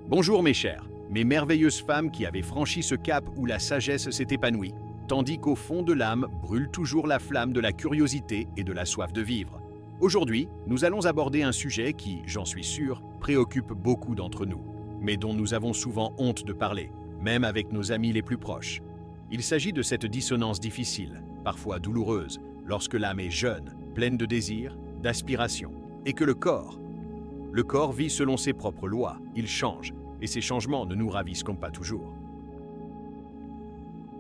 Bonjour mes chers, mes merveilleuses femmes qui avaient franchi ce cap où la sagesse s'est épanouie, tandis qu'au fond de l'âme brûle toujours la flamme de la curiosité et de la soif de vivre. Aujourd'hui, nous allons aborder un sujet qui, j'en suis sûr, préoccupe beaucoup d'entre nous, mais dont nous avons souvent honte de parler, même avec nos amis les plus proches. Il s'agit de cette dissonance difficile, parfois douloureuse, lorsque l'âme est jeune, pleine de désirs, d'aspirations, et que le corps vit selon ses propres lois, il change, et ces changements ne nous ravissent comme pas toujours.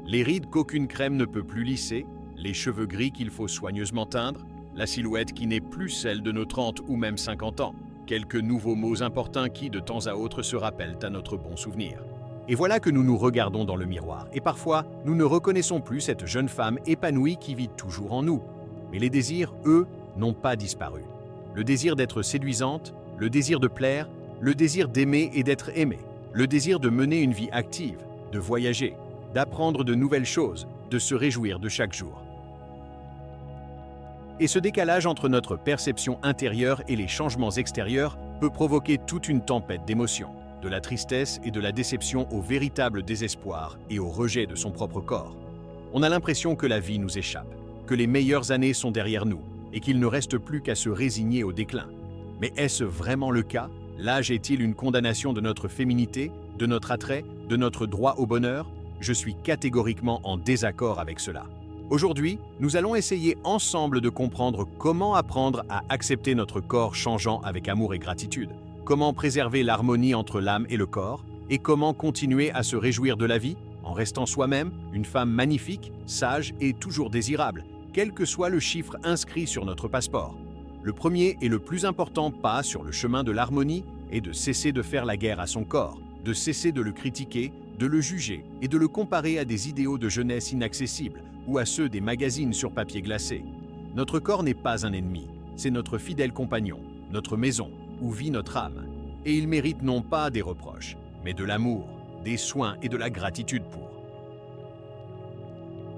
Les rides qu'aucune crème ne peut plus lisser, les cheveux gris qu'il faut soigneusement teindre, la silhouette qui n'est plus celle de nos 30 ou même 50 ans, quelques nouveaux mots importuns qui, de temps à autre, se rappellent à notre bon souvenir. Et voilà que nous nous regardons dans le miroir, et parfois, nous ne reconnaissons plus cette jeune femme épanouie qui vit toujours en nous. Mais les désirs, eux, n'ont pas disparu. Le désir d'être séduisante, le désir de plaire, le désir d'aimer et d'être aimé, le désir de mener une vie active, de voyager, d'apprendre de nouvelles choses, de se réjouir de chaque jour. Et ce décalage entre notre perception intérieure et les changements extérieurs peut provoquer toute une tempête d'émotions, de la tristesse et de la déception au véritable désespoir et au rejet de son propre corps. On a l'impression que la vie nous échappe, que les meilleures années sont derrière nous et qu'il ne reste plus qu'à se résigner au déclin. Mais est-ce vraiment le cas? L'âge est-il une condamnation de notre féminité, de notre attrait, de notre droit au bonheur? Je suis catégoriquement en désaccord avec cela. Aujourd'hui, nous allons essayer ensemble de comprendre comment apprendre à accepter notre corps changeant avec amour et gratitude, comment préserver l'harmonie entre l'âme et le corps, et comment continuer à se réjouir de la vie en restant soi-même une femme magnifique, sage et toujours désirable, quel que soit le chiffre inscrit sur notre passeport. Le premier et le plus important pas sur le chemin de l'harmonie est de cesser de faire la guerre à son corps, de cesser de le critiquer, de le juger et de le comparer à des idéaux de jeunesse inaccessibles ou à ceux des magazines sur papier glacé. Notre corps n'est pas un ennemi, c'est notre fidèle compagnon, notre maison, où vit notre âme. Et il mérite non pas des reproches, mais de l'amour, des soins et de la gratitude pour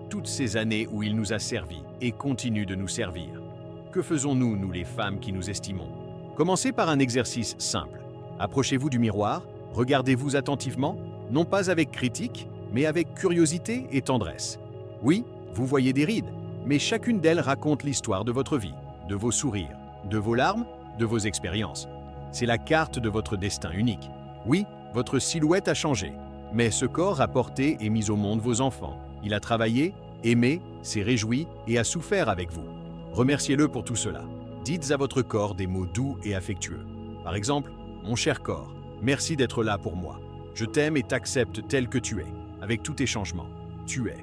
toutes ces années où il nous a servi et continue de nous servir. Que faisons-nous, nous les femmes qui nous estimons? Commencez par un exercice simple. Approchez-vous du miroir, regardez-vous attentivement, non pas avec critique, mais avec curiosité et tendresse. Oui, vous voyez des rides, mais chacune d'elles raconte l'histoire de votre vie, de vos sourires, de vos larmes, de vos expériences. C'est la carte de votre destin unique. Oui, votre silhouette a changé, mais ce corps a porté et mis au monde vos enfants. Il a travaillé, aimé, s'est réjoui et a souffert avec vous. Remerciez-le pour tout cela. Dites à votre corps des mots doux et affectueux. Par exemple, « Mon cher corps, merci d'être là pour moi. Je t'aime et t'accepte tel que tu es, avec tous tes changements. Tu es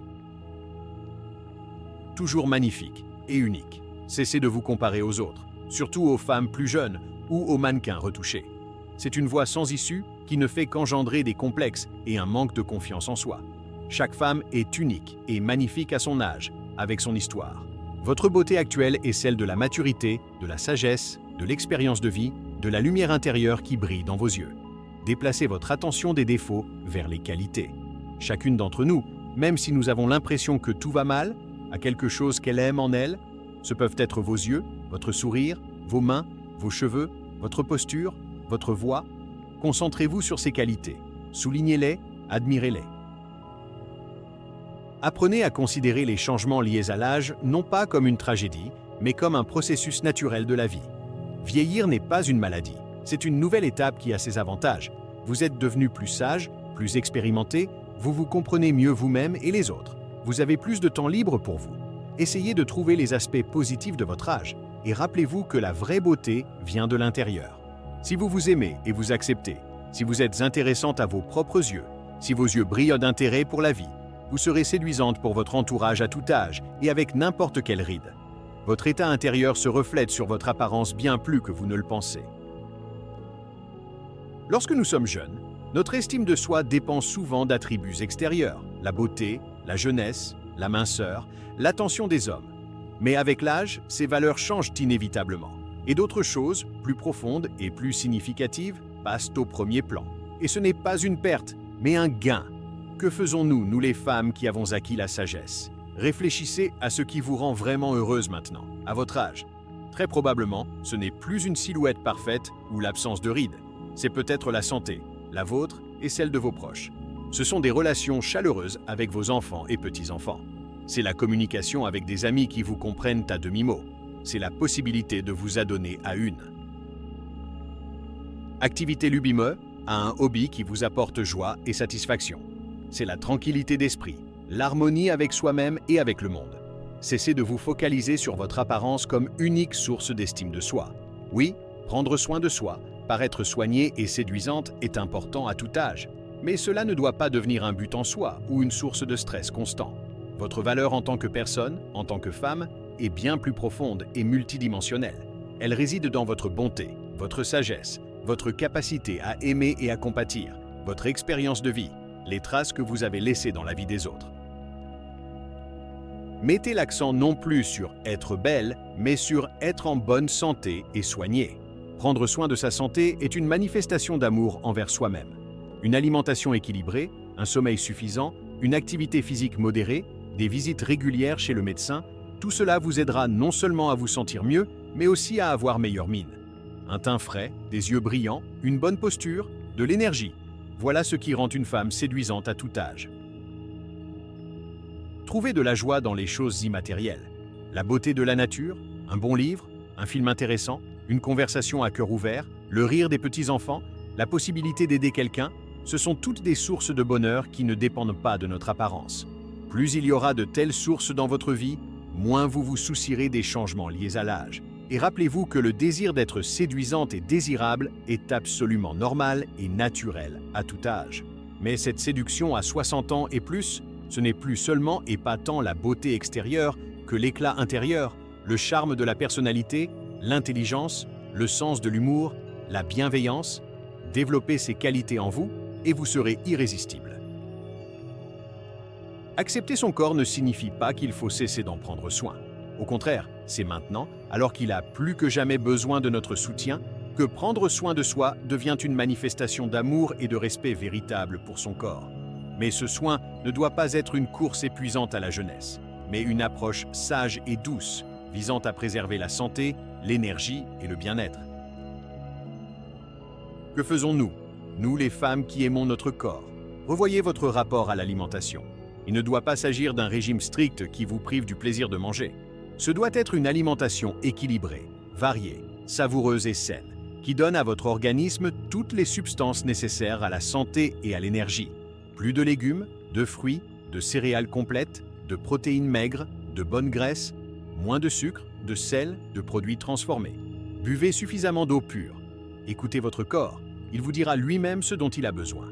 toujours magnifique et unique. Cessez de vous comparer aux autres, surtout aux femmes plus jeunes ou aux mannequins retouchés. C'est une voie sans issue qui ne fait qu'engendrer des complexes et un manque de confiance en soi. Chaque femme est unique et magnifique à son âge, avec son histoire. Votre beauté actuelle est celle de la maturité, de la sagesse, de l'expérience de vie, de la lumière intérieure qui brille dans vos yeux. Déplacez votre attention des défauts vers les qualités. Chacune d'entre nous, même si nous avons l'impression que tout va mal, a quelque chose qu'elle aime en elle. Ce peuvent être vos yeux, votre sourire, vos mains, vos cheveux, votre posture, votre voix. Concentrez-vous sur ces qualités. Soulignez-les, admirez-les. Apprenez à considérer les changements liés à l'âge non pas comme une tragédie, mais comme un processus naturel de la vie. Vieillir n'est pas une maladie, c'est une nouvelle étape qui a ses avantages. Vous êtes devenu plus sage, plus expérimenté, vous vous comprenez mieux vous-même et les autres. Vous avez plus de temps libre pour vous. Essayez de trouver les aspects positifs de votre âge et rappelez-vous que la vraie beauté vient de l'intérieur. Si vous vous aimez et vous acceptez, si vous êtes intéressante à vos propres yeux, si vos yeux brillent d'intérêt pour la vie, vous serez séduisante pour votre entourage à tout âge et avec n'importe quelle ride. Votre état intérieur se reflète sur votre apparence bien plus que vous ne le pensez. Lorsque nous sommes jeunes, notre estime de soi dépend souvent d'attributs extérieurs, la beauté, la jeunesse, la minceur, l'attention des hommes. Mais avec l'âge, ces valeurs changent inévitablement. Et d'autres choses, plus profondes et plus significatives, passent au premier plan. Et ce n'est pas une perte, mais un gain. Que faisons-nous, nous les femmes qui avons acquis la sagesse? Réfléchissez à ce qui vous rend vraiment heureuse maintenant, à votre âge. Très probablement, ce n'est plus une silhouette parfaite ou l'absence de rides. C'est peut-être la santé, la vôtre et celle de vos proches. Ce sont des relations chaleureuses avec vos enfants et petits-enfants. C'est la communication avec des amis qui vous comprennent à demi-mot. C'est la possibilité de vous adonner à une. Activité Lubimeux a un hobby qui vous apporte joie et satisfaction. C'est la tranquillité d'esprit, l'harmonie avec soi-même et avec le monde. Cessez de vous focaliser sur votre apparence comme unique source d'estime de soi. Oui, prendre soin de soi, paraître soignée et séduisante est important à tout âge, mais cela ne doit pas devenir un but en soi ou une source de stress constant. Votre valeur en tant que personne, en tant que femme, est bien plus profonde et multidimensionnelle. Elle réside dans votre bonté, votre sagesse, votre capacité à aimer et à compatir, votre expérience de vie, les traces que vous avez laissées dans la vie des autres. Mettez l'accent non plus sur être belle, mais sur être en bonne santé et soignée. Prendre soin de sa santé est une manifestation d'amour envers soi-même. Une alimentation équilibrée, un sommeil suffisant, une activité physique modérée, des visites régulières chez le médecin, tout cela vous aidera non seulement à vous sentir mieux, mais aussi à avoir meilleure mine. Un teint frais, des yeux brillants, une bonne posture, de l'énergie. Voilà ce qui rend une femme séduisante à tout âge. Trouvez de la joie dans les choses immatérielles. La beauté de la nature, un bon livre, un film intéressant, une conversation à cœur ouvert, le rire des petits-enfants, la possibilité d'aider quelqu'un, ce sont toutes des sources de bonheur qui ne dépendent pas de notre apparence. Plus il y aura de telles sources dans votre vie, moins vous vous soucierez des changements liés à l'âge. Et rappelez-vous que le désir d'être séduisante et désirable est absolument normal et naturel à tout âge. Mais cette séduction à 60 ans et plus, ce n'est plus seulement et pas tant la beauté extérieure que l'éclat intérieur, le charme de la personnalité, l'intelligence, le sens de l'humour, la bienveillance. Développez ces qualités en vous et vous serez irrésistible. Accepter son corps ne signifie pas qu'il faut cesser d'en prendre soin. Au contraire, c'est maintenant, alors qu'il a plus que jamais besoin de notre soutien, que prendre soin de soi devient une manifestation d'amour et de respect véritable pour son corps. Mais ce soin ne doit pas être une course épuisante à la jeunesse, mais une approche sage et douce, visant à préserver la santé, l'énergie et le bien-être. Que faisons-nous, nous les femmes qui aimons notre corps? Revoyez votre rapport à l'alimentation. Il ne doit pas s'agir d'un régime strict qui vous prive du plaisir de manger. Ce doit être une alimentation équilibrée, variée, savoureuse et saine, qui donne à votre organisme toutes les substances nécessaires à la santé et à l'énergie. Plus de légumes, de fruits, de céréales complètes, de protéines maigres, de bonnes graisses, moins de sucre, de sel, de produits transformés. Buvez suffisamment d'eau pure. Écoutez votre corps, il vous dira lui-même ce dont il a besoin.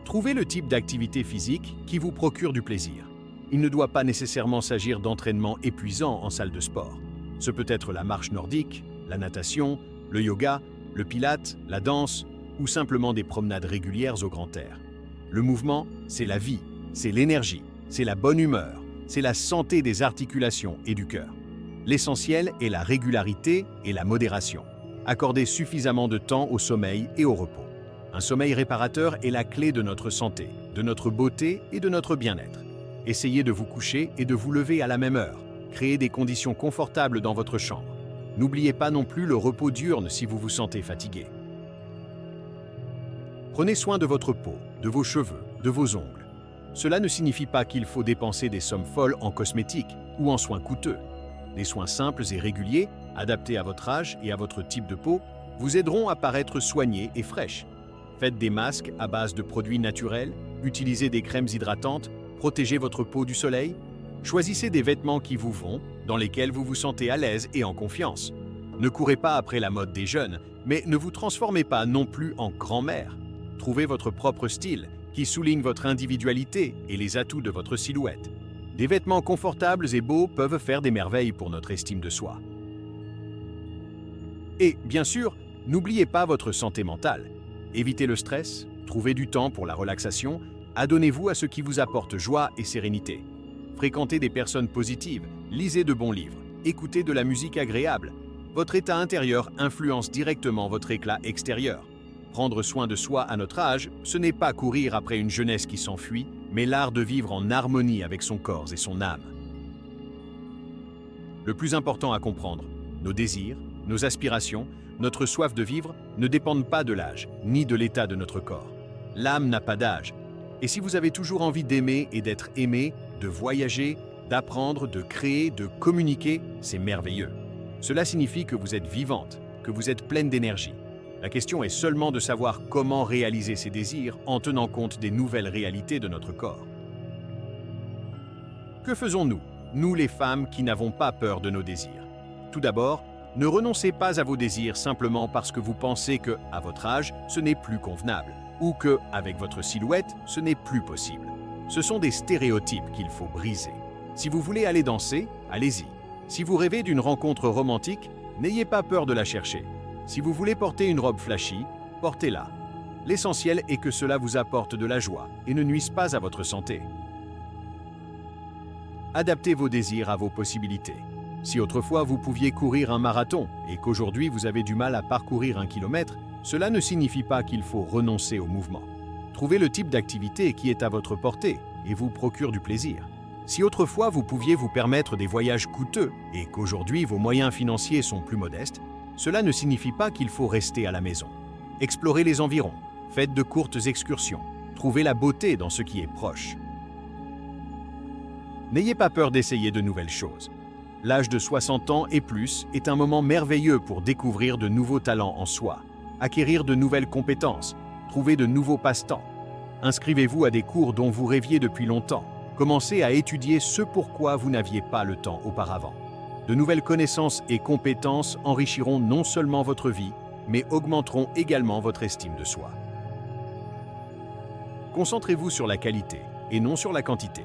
Trouvez le type d'activité physique qui vous procure du plaisir. Il ne doit pas nécessairement s'agir d'entraînement épuisant en salle de sport. Ce peut être la marche nordique, la natation, le yoga, le pilate, la danse ou simplement des promenades régulières au grand air. Le mouvement, c'est la vie, c'est l'énergie, c'est la bonne humeur, c'est la santé des articulations et du cœur. L'essentiel est la régularité et la modération. Accordez suffisamment de temps au sommeil et au repos. Un sommeil réparateur est la clé de notre santé, de notre beauté et de notre bien-être. Essayez de vous coucher et de vous lever à la même heure. Créez des conditions confortables dans votre chambre. N'oubliez pas non plus le repos diurne si vous vous sentez fatigué. Prenez soin de votre peau, de vos cheveux, de vos ongles. Cela ne signifie pas qu'il faut dépenser des sommes folles en cosmétiques ou en soins coûteux. Des soins simples et réguliers, adaptés à votre âge et à votre type de peau, vous aideront à paraître soignée et fraîche. Faites des masques à base de produits naturels, utilisez des crèmes hydratantes, protégez votre peau du soleil. Choisissez des vêtements qui vous vont, dans lesquels vous vous sentez à l'aise et en confiance. Ne courez pas après la mode des jeunes, mais ne vous transformez pas non plus en grand-mère. Trouvez votre propre style, qui souligne votre individualité et les atouts de votre silhouette. Des vêtements confortables et beaux peuvent faire des merveilles pour notre estime de soi. Et, bien sûr, n'oubliez pas votre santé mentale. Évitez le stress, trouvez du temps pour la relaxation, adonnez-vous à ce qui vous apporte joie et sérénité. Fréquentez des personnes positives, lisez de bons livres, écoutez de la musique agréable. Votre état intérieur influence directement votre éclat extérieur. Prendre soin de soi à notre âge, ce n'est pas courir après une jeunesse qui s'enfuit, mais l'art de vivre en harmonie avec son corps et son âme. Le plus important à comprendre, nos désirs, nos aspirations, notre soif de vivre ne dépendent pas de l'âge, ni de l'état de notre corps. L'âme n'a pas d'âge. Et si vous avez toujours envie d'aimer et d'être aimé, de voyager, d'apprendre, de créer, de communiquer, c'est merveilleux. Cela signifie que vous êtes vivante, que vous êtes pleine d'énergie. La question est seulement de savoir comment réaliser ces désirs en tenant compte des nouvelles réalités de notre corps. Que faisons-nous, nous les femmes qui n'avons pas peur de nos désirs? Tout d'abord, ne renoncez pas à vos désirs simplement parce que vous pensez que, à votre âge, ce n'est plus convenable, ou que, avec votre silhouette, ce n'est plus possible. Ce sont des stéréotypes qu'il faut briser. Si vous voulez aller danser, allez-y. Si vous rêvez d'une rencontre romantique, n'ayez pas peur de la chercher. Si vous voulez porter une robe flashy, portez-la. L'essentiel est que cela vous apporte de la joie et ne nuise pas à votre santé. Adaptez vos désirs à vos possibilités. Si autrefois vous pouviez courir un marathon et qu'aujourd'hui vous avez du mal à parcourir 1 kilomètre, cela ne signifie pas qu'il faut renoncer au mouvement. Trouvez le type d'activité qui est à votre portée et vous procure du plaisir. Si autrefois vous pouviez vous permettre des voyages coûteux et qu'aujourd'hui vos moyens financiers sont plus modestes, cela ne signifie pas qu'il faut rester à la maison. Explorez les environs, faites de courtes excursions, trouvez la beauté dans ce qui est proche. N'ayez pas peur d'essayer de nouvelles choses. L'âge de 60 ans et plus est un moment merveilleux pour découvrir de nouveaux talents en soi, acquérir de nouvelles compétences, trouver de nouveaux passe-temps. Inscrivez-vous à des cours dont vous rêviez depuis longtemps. Commencez à étudier ce pourquoi vous n'aviez pas le temps auparavant. De nouvelles connaissances et compétences enrichiront non seulement votre vie, mais augmenteront également votre estime de soi. Concentrez-vous sur la qualité et non sur la quantité.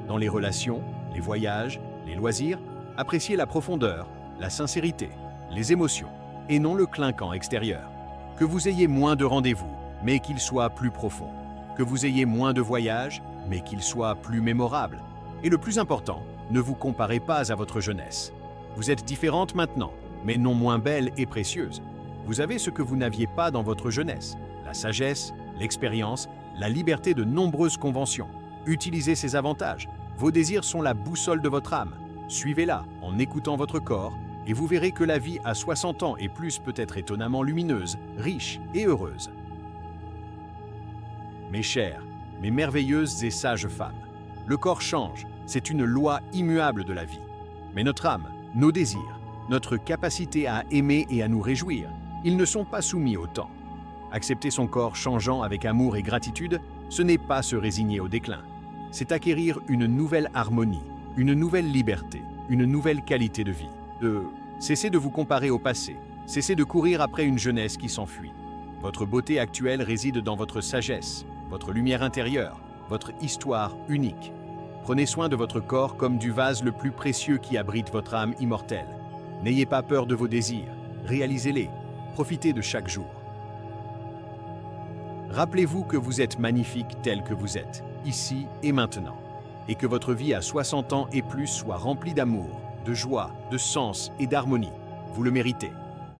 Dans les relations, les voyages, les loisirs, appréciez la profondeur, la sincérité, les émotions, et non le clinquant extérieur. Que vous ayez moins de rendez-vous, mais qu'ils soient plus profonds. Que vous ayez moins de voyages, mais qu'ils soient plus mémorables. Et le plus important, ne vous comparez pas à votre jeunesse. Vous êtes différente maintenant, mais non moins belle et précieuse. Vous avez ce que vous n'aviez pas dans votre jeunesse, la sagesse, l'expérience, la liberté de nombreuses conventions. Utilisez ces avantages. Vos désirs sont la boussole de votre âme. Suivez-la en écoutant votre corps et vous verrez que la vie à 60 ans et plus peut être étonnamment lumineuse, riche et heureuse. Mes chères, mes merveilleuses et sages femmes, le corps change, c'est une loi immuable de la vie. Mais notre âme, nos désirs, notre capacité à aimer et à nous réjouir, ils ne sont pas soumis au temps. Accepter son corps changeant avec amour et gratitude, ce n'est pas se résigner au déclin. C'est acquérir une nouvelle harmonie, une nouvelle liberté, une nouvelle qualité de vie. Cessez de vous comparer au passé, cessez de courir après une jeunesse qui s'enfuit. Votre beauté actuelle réside dans votre sagesse, votre lumière intérieure, votre histoire unique. Prenez soin de votre corps comme du vase le plus précieux qui abrite votre âme immortelle. N'ayez pas peur de vos désirs, réalisez-les, profitez de chaque jour. Rappelez-vous que vous êtes magnifique tel que vous êtes, ici et maintenant, et que votre vie à 60 ans et plus soit remplie d'amour, de joie, de sens et d'harmonie. Vous le méritez.